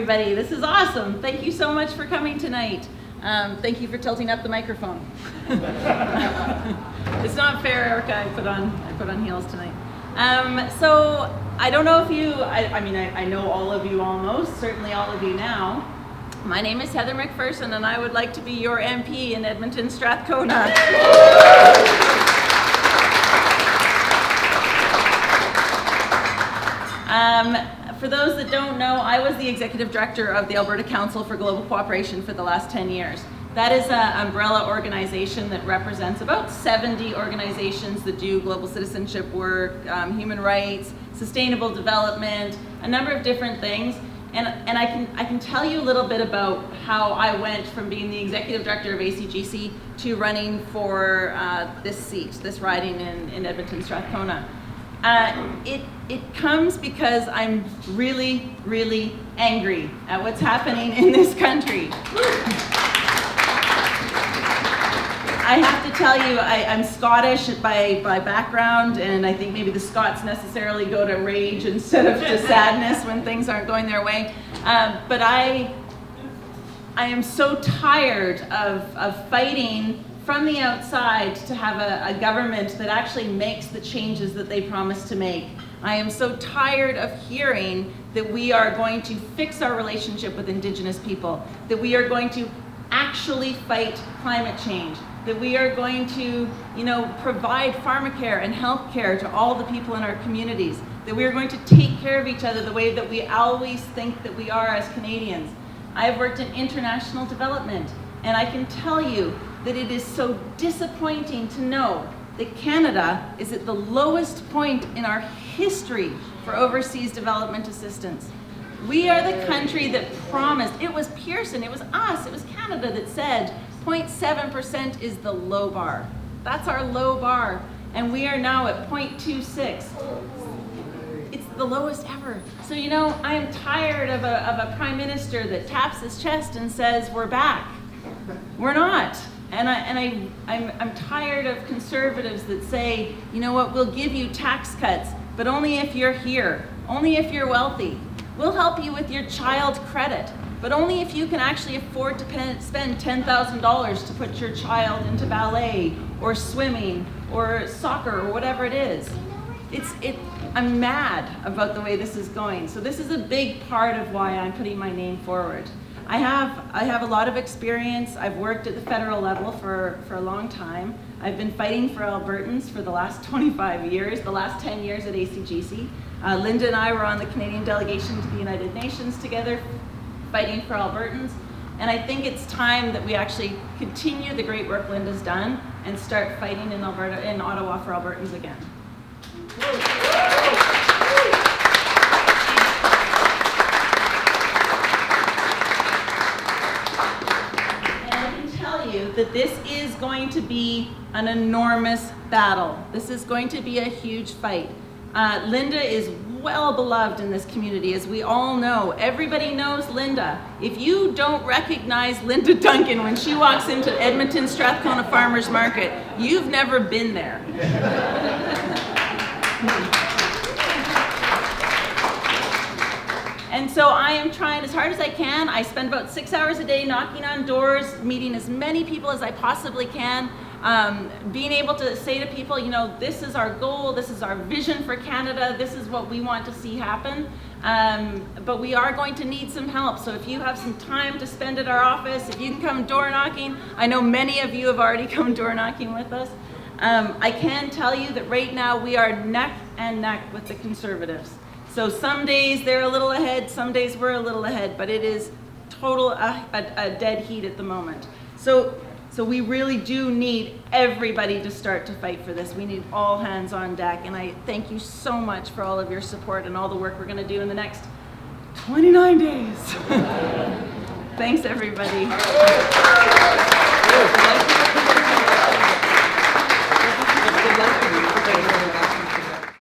everybody. This is awesome. Thank you so much for coming tonight. Thank you for tilting up the microphone. It's not fair, Erica. I put on heels tonight. So I don't know if you, I know all of you almost, certainly all of you now. My name is Heather McPherson, and I would like to be your MP in Edmonton, Strathcona. For those that don't know, I was the executive director of the Alberta Council for Global Cooperation for the last 10 years. That is an umbrella organization that represents about 70 organizations that do global citizenship work, human rights, sustainable development, a number of different things. And I can tell you a little bit about how I went from being the executive director of ACGC to running for this seat, this riding in Edmonton, Strathcona. It comes because I'm really, really angry at what's happening in this country. I have to tell you, I'm Scottish by background, and I think maybe the Scots necessarily go to rage instead of to sadness when things aren't going their way. But I am so tired of fighting from the outside to have a government that actually makes the changes that they promise to make. I am so tired of hearing that we are going to fix our relationship with Indigenous people, that we are going to actually fight climate change, that we are going to, provide pharmacare and health care to all the people in our communities, that we are going to take care of each other the way that we always think that we are as Canadians. I have worked in international development, and I can tell you that it is so disappointing to know that Canada is at the lowest point in our history for overseas development assistance. We are the country that promised, it was Pearson, it was us, it was Canada that said 0.7% is the low bar. That's our low bar, and we are now at 0.26. It's the lowest ever. So I am tired of a prime minister that taps his chest and says, we're back. We're not. And I'm tired of conservatives that say, you know what, we'll give you tax cuts, but only if you're here, only if you're wealthy. We'll help you with your child credit, but only if you can actually afford to spend $10,000 to put your child into ballet or swimming or soccer or whatever it is. I'm mad about the way this is going. So this is a big part of why I'm putting my name forward. I have a lot of experience. I've worked at the federal level for a long time. I've been fighting for Albertans for the last 25 years, the last 10 years at ACGC. Linda and I were on the Canadian delegation to the United Nations together, fighting for Albertans. And I think it's time that we actually continue the great work Linda's done and start fighting in Ottawa for Albertans again. That this is going to be an enormous battle. This is going to be a huge fight. Linda is well beloved in this community, as we all know. Everybody knows Linda. If you don't recognize Linda Duncan when she walks into Edmonton Strathcona Farmers Market, you've never been there. And so I am trying as hard as I can. I spend about 6 hours a day knocking on doors, meeting as many people as I possibly can, being able to say to people, this is our goal, this is our vision for Canada, this is what we want to see happen. But we are going to need some help. So if you have some time to spend at our office, if you can come door knocking, I know many of you have already come door knocking with us. I can tell you that right now we are neck and neck with the Conservatives. So some days they're a little ahead, some days we're a little ahead, but it is a dead heat at the moment. So we really do need everybody to start to fight for this. We need all hands on deck, and I thank you so much for all of your support and all the work we're going to do in the next 29 days. Thanks, everybody.